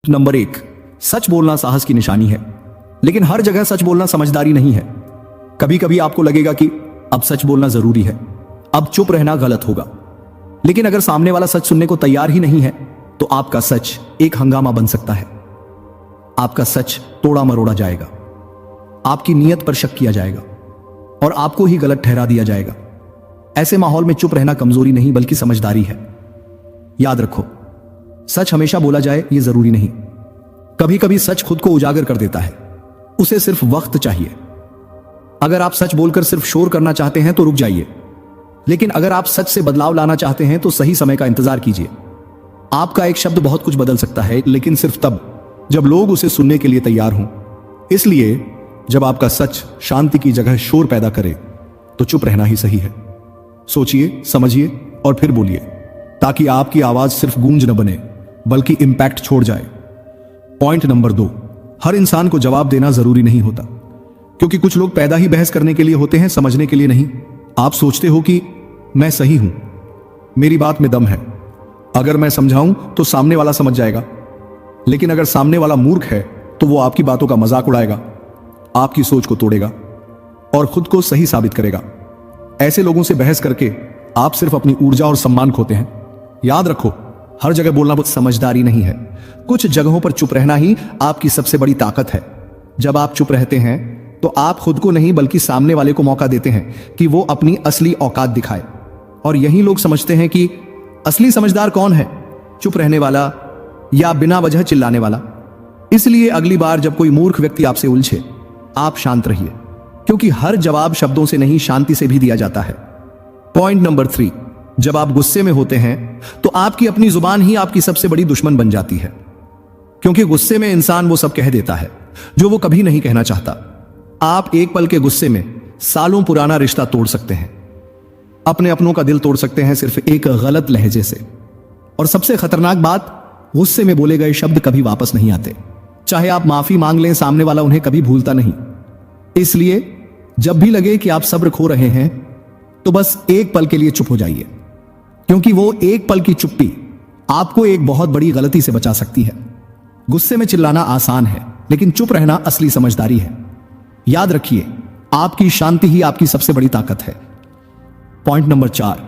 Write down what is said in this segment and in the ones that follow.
Number 1, सच बोलना साहस की निशानी है, लेकिन हर जगह सच बोलना समझदारी नहीं है। कभी कभी आपको लगेगा कि अब सच बोलना जरूरी है, अब चुप रहना गलत होगा। लेकिन अगर सामने वाला सच सुनने को तैयार ही नहीं है तो आपका सच एक हंगामा बन सकता है। आपका सच तोड़ा मरोड़ा जाएगा, आपकी नीयत पर शक किया जाएगा और आपको ही गलत ठहरा दिया जाएगा। ऐसे माहौल में चुप रहना कमजोरी नहीं बल्कि समझदारी है। याद रखो, सच हमेशा बोला जाए ये जरूरी नहीं। कभी कभी सच खुद को उजागर कर देता है, उसे सिर्फ वक्त चाहिए। अगर आप सच बोलकर सिर्फ शोर करना चाहते हैं तो रुक जाइए, लेकिन अगर आप सच से बदलाव लाना चाहते हैं तो सही समय का इंतजार कीजिए। आपका एक शब्द बहुत कुछ बदल सकता है, लेकिन सिर्फ तब जब लोग उसे सुनने के लिए तैयार हों। इसलिए जब आपका सच शांति की जगह शोर पैदा करे तो चुप रहना ही सही है। सोचिए, समझिए और फिर बोलिए, ताकि आपकी आवाज सिर्फ गूंज न बने बल्कि इंपैक्ट छोड़ जाए। पॉइंट नंबर 2, हर इंसान को जवाब देना जरूरी नहीं होता, क्योंकि कुछ लोग पैदा ही बहस करने के लिए होते हैं, समझने के लिए नहीं। आप सोचते हो कि मैं सही हूं, मेरी बात में दम है, अगर मैं समझाऊं तो सामने वाला समझ जाएगा। लेकिन अगर सामने वाला मूर्ख है तो वो आपकी बातों का मजाक उड़ाएगा, आपकी सोच को तोड़ेगा और खुद को सही साबित करेगा। ऐसे लोगों से बहस करके आप सिर्फ अपनी ऊर्जा और सम्मान खोते हैं। याद रखो, हर जगह बोलना बहुत समझदारी नहीं है, कुछ जगहों पर चुप रहना ही आपकी सबसे बड़ी ताकत है। जब आप चुप रहते हैं तो आप खुद को नहीं बल्कि सामने वाले को मौका देते हैं कि वो अपनी असली औकात दिखाए। और यही लोग समझते हैं कि असली समझदार कौन है, चुप रहने वाला या बिना वजह चिल्लाने वाला। इसलिए अगली बार जब कोई मूर्ख व्यक्ति आपसे उलझे, आप शांत रहिए, क्योंकि हर जवाब शब्दों से नहीं शांति से भी दिया जाता है। पॉइंट नंबर 3, जब आप गुस्से में होते हैं तो आपकी अपनी जुबान ही आपकी सबसे बड़ी दुश्मन बन जाती है, क्योंकि गुस्से में इंसान वो सब कह देता है जो वो कभी नहीं कहना चाहता। आप एक पल के गुस्से में सालों पुराना रिश्ता तोड़ सकते हैं, अपने अपनों का दिल तोड़ सकते हैं सिर्फ एक गलत लहजे से। और सबसे खतरनाक बात, गुस्से में बोले गए शब्द कभी वापस नहीं आते। चाहे आप माफी मांग लें, सामने वाला उन्हें कभी भूलता नहीं। इसलिए जब भी लगे कि आप सब्र खो रहे हैं तो बस एक पल के लिए चुप हो जाइए, क्योंकि वो एक पल की चुप्पी आपको एक बहुत बड़ी गलती से बचा सकती है। गुस्से में चिल्लाना आसान है, लेकिन चुप रहना असली समझदारी है। याद रखिए, आपकी शांति ही आपकी सबसे बड़ी ताकत है। पॉइंट नंबर 4,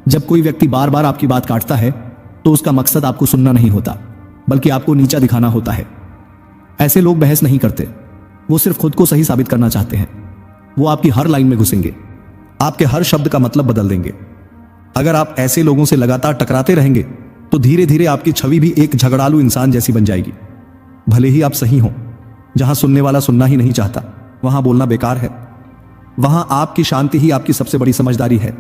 जब कोई व्यक्ति बार बार आपकी बात काटता है तो उसका मकसद आपको सुनना नहीं होता, बल्कि आपको नीचा दिखाना होता है। ऐसे लोग बहस नहीं करते, वो सिर्फ खुद को सही साबित करना चाहते हैं। वो आपकी हर लाइन में घुसेंगे, आपके हर शब्द का मतलब बदल देंगे। अगर आप ऐसे लोगों से लगातार टकराते रहेंगे तो धीरे धीरे आपकी छवि भी एक झगड़ालू इंसान जैसी बन जाएगी। भले ही आप सही हों, जहां सुनने वाला सुनना ही नहीं चाहता वहां बोलना बेकार है। वहां आपकी शांति ही आपकी सबसे बड़ी समझदारी है।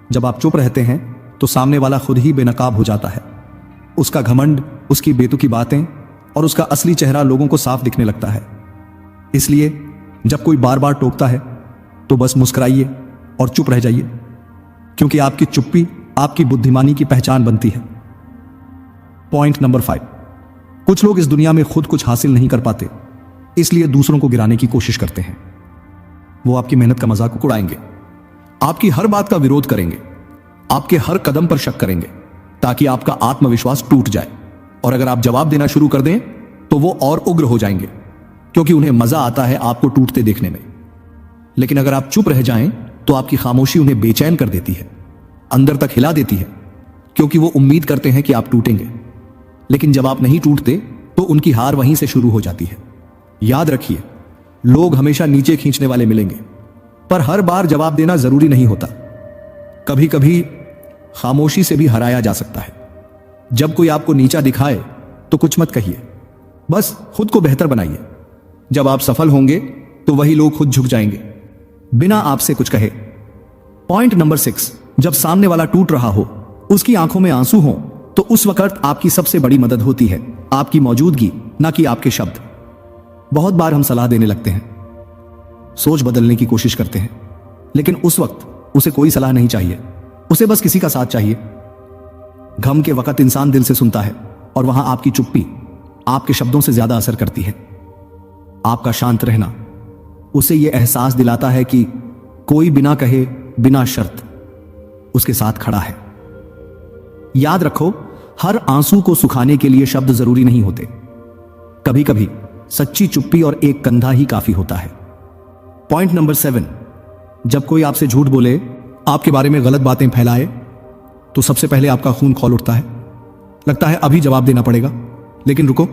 जब आप चुप रहते हैं तो सामने वाला खुद ही बेनकाब हो जाता है। उसका घमंड, उसकी बेतुकी बातें और उसका असली चेहरा लोगों को साफ दिखने लगता है। इसलिए जब कोई बार बार टोकता है तो बस मुस्कुराइए और चुप रह जाइए, क्योंकि आपकी चुप्पी आपकी बुद्धिमानी की पहचान बनती है। पॉइंट नंबर 5, कुछ लोग इस दुनिया में खुद कुछ हासिल नहीं कर पाते, इसलिए दूसरों को गिराने की कोशिश करते हैं। वो आपकी मेहनत का मजाक उड़ाएंगे, आपकी हर बात का विरोध करेंगे, आपके हर कदम पर शक करेंगे, ताकि आपका आत्मविश्वास टूट जाए। और अगर आप जवाब देना शुरू कर दें तो वो और उग्र हो जाएंगे, क्योंकि उन्हें मजा आता है आपको टूटते देखने में। लेकिन अगर आप चुप रह जाएं तो आपकी खामोशी उन्हें बेचैन कर देती है, अंदर तक हिला देती है, क्योंकि वो उम्मीद करते हैं कि आप टूटेंगे। लेकिन जब आप नहीं टूटते तो उनकी हार वहीं से शुरू हो जाती है। याद रखिए, लोग हमेशा नीचे खींचने वाले मिलेंगे, पर हर बार जवाब देना जरूरी नहीं होता। कभी कभी खामोशी से भी हराया जा सकता है। जब कोई आपको नीचा दिखाए तो कुछ मत कहिए, बस खुद को बेहतर बनाइए। जब आप सफल होंगे तो वही लोग खुद झुक जाएंगे, बिना आपसे कुछ कहे। पॉइंट नंबर 6, जब सामने वाला टूट रहा हो, उसकी आंखों में आंसू हो, तो उस वक्त आपकी सबसे बड़ी मदद होती है आपकी मौजूदगी, ना कि आपके शब्द। बहुत बार हम सलाह देने लगते हैं, सोच बदलने की कोशिश करते हैं, लेकिन उस वक्त उसे कोई सलाह नहीं चाहिए, उसे बस किसी का साथ चाहिए। गम के वक्त इंसान दिल से सुनता है, और वहां आपकी चुप्पी आपके शब्दों से ज्यादा असर करती है। आपका शांत रहना उसे यह एहसास दिलाता है कि कोई बिना कहे, बिना शर्त उसके साथ खड़ा है। याद रखो, हर आंसू को सुखाने के लिए शब्द जरूरी नहीं होते, कभी कभी सच्ची चुप्पी और एक कंधा ही काफी होता है। पॉइंट नंबर 7, जब कोई आपसे झूठ बोले, आपके बारे में गलत बातें फैलाए, तो सबसे पहले आपका खून खौल उठता है। लगता है अभी जवाब देना पड़ेगा, लेकिन रुको,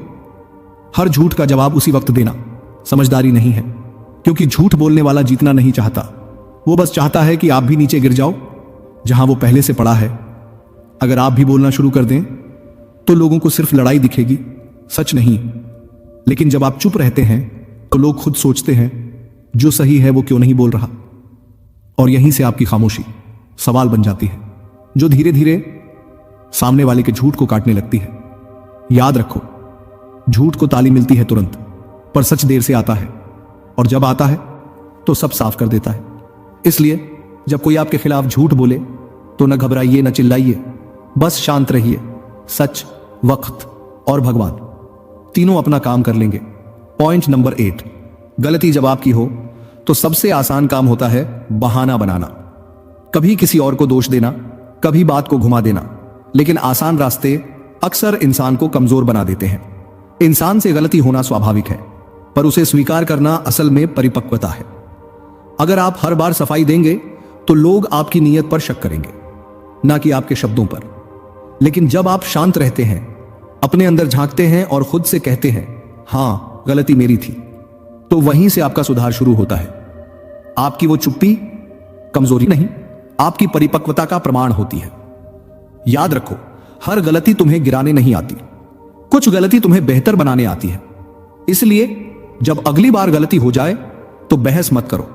हर झूठ का जवाब उसी वक्त देना समझदारी नहीं है, क्योंकि झूठ बोलने वाला जीतना नहीं चाहता। वो बस चाहता है कि आप भी नीचे गिर जाओ जहां वो पहले से पड़ा है। अगर आप भी बोलना शुरू कर दें तो लोगों को सिर्फ लड़ाई दिखेगी, सच नहीं। लेकिन जब आप चुप रहते हैं तो लोग खुद सोचते हैं जो सही है वो क्यों नहीं बोल रहा, और यहीं से आपकी खामोशी सवाल बन जाती है, जो धीरे धीरे सामने वाले के झूठ को काटने लगती है। याद रखो, झूठ को ताली मिलती है तुरंत, पर सच देर से आता है, और जब आता है तो सब साफ कर देता है। इसलिए जब कोई आपके खिलाफ झूठ बोले तो न घबराइए न चिल्लाइए, बस शांत रहिए। सच, वक्त और भगवान तीनों अपना काम कर लेंगे। पॉइंट नंबर 8, गलती जब आपकी हो तो सबसे आसान काम होता है बहाना बनाना। कभी किसी और को दोष देना, कभी बात को घुमा देना, लेकिन आसान रास्ते अक्सर इंसान को कमजोर बना देते हैं। इंसान से गलती होना स्वाभाविक है, पर उसे स्वीकार करना असल में परिपक्वता है। अगर आप हर बार सफाई देंगे तो लोग आपकी नीयत पर शक करेंगे, ना कि आपके शब्दों पर। लेकिन जब आप शांत रहते हैं, अपने अंदर झांकते हैं और खुद से कहते हैं हां गलती मेरी थी, तो वहीं से आपका सुधार शुरू होता है। आपकी वो चुप्पी कमजोरी नहीं, आपकी परिपक्वता का प्रमाण होती है। याद रखो, हर गलती तुम्हें गिराने नहीं आती, कुछ गलती तुम्हें बेहतर बनाने आती है। इसलिए जब अगली बार गलती हो जाए तो बहस मत करो,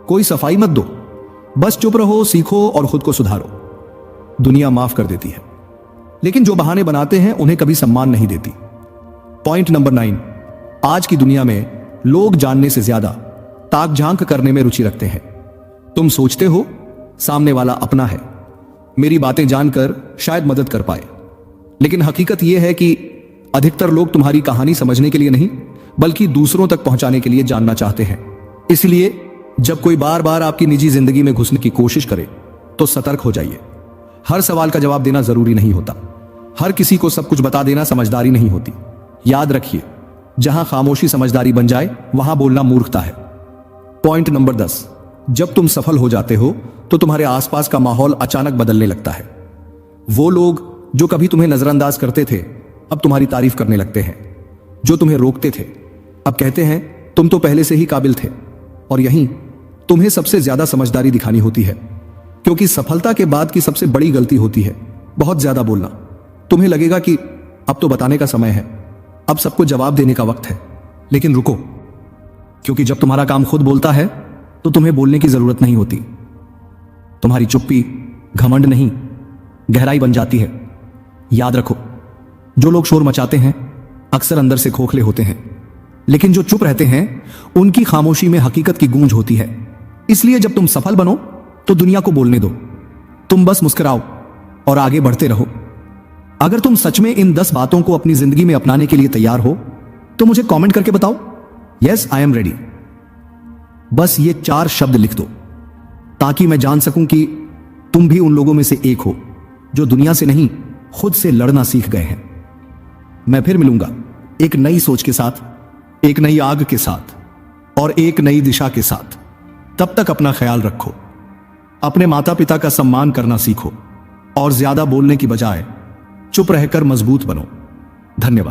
कोई सफाई मत दो, बस चुप रहो, सीखो और खुद को सुधारो। दुनिया माफ कर देती है, लेकिन जो बहाने बनाते हैं उन्हें कभी सम्मान नहीं देती। पॉइंट नंबर 9, आज की दुनिया में लोग जानने से ज्यादा ताक झांक करने में रुचि रखते हैं। तुम सोचते हो सामने वाला अपना है, मेरी बातें जानकर शायद मदद कर पाए, लेकिन हकीकत यह है कि अधिकतर लोग तुम्हारी कहानी समझने के लिए नहीं, बल्कि दूसरों तक पहुंचाने के लिए जानना चाहते हैं। इसलिए जब कोई बार बार आपकी निजी जिंदगी में घुसने की कोशिश करे तो सतर्क हो जाइए। हर सवाल का जवाब देना जरूरी नहीं होता, हर किसी को सब कुछ बता देना समझदारी नहीं होती। याद रखिए, जहां खामोशी समझदारी बन जाए वहां बोलना मूर्खता है। पॉइंट नंबर 10, जब तुम सफल हो जाते हो तो तुम्हारे आसपास का माहौल अचानक बदलने लगता है। वो लोग जो कभी तुम्हें नजरअंदाज करते थे अब तुम्हारी तारीफ करने लगते हैं, जो तुम्हें रोकते थे अब कहते हैं तुम तो पहले से ही काबिल थे। और यहीं तुम्हें सबसे ज्यादा समझदारी दिखानी होती है, क्योंकि सफलता के बाद की सबसे बड़ी गलती होती है बहुत ज्यादा बोलना। तुम्हें लगेगा कि अब तो बताने का समय है, अब सबको जवाब देने का वक्त है, लेकिन रुको, क्योंकि जब तुम्हारा काम खुद बोलता है तो तुम्हें बोलने की जरूरत नहीं होती। तुम्हारी चुप्पी घमंड नहीं, गहराई बन जाती है। याद रखो, जो लोग शोर मचाते हैं अक्सर अंदर से खोखले होते हैं, लेकिन जो चुप रहते हैं उनकी खामोशी में हकीकत की गूंज होती है। इसलिए जब तुम सफल बनो तो दुनिया को बोलने दो, तुम बस मुस्कुराओ और आगे बढ़ते रहो। अगर तुम सच में इन 10 बातों को अपनी जिंदगी में अपनाने के लिए तैयार हो तो मुझे कमेंट करके बताओ, यस आई एम रेडी। बस ये 4 शब्द लिख दो, ताकि मैं जान सकूं कि तुम भी उन लोगों में से एक हो जो दुनिया से नहीं खुद से लड़ना सीख गए हैं। मैं फिर मिलूंगा एक नई सोच के साथ, एक नई आग के साथ और एक नई दिशा के साथ। तब तक अपना ख्याल रखो, अपने माता पिता का सम्मान करना सीखो और ज्यादा बोलने की बजाय चुप रहकर मजबूत बनो। धन्यवाद।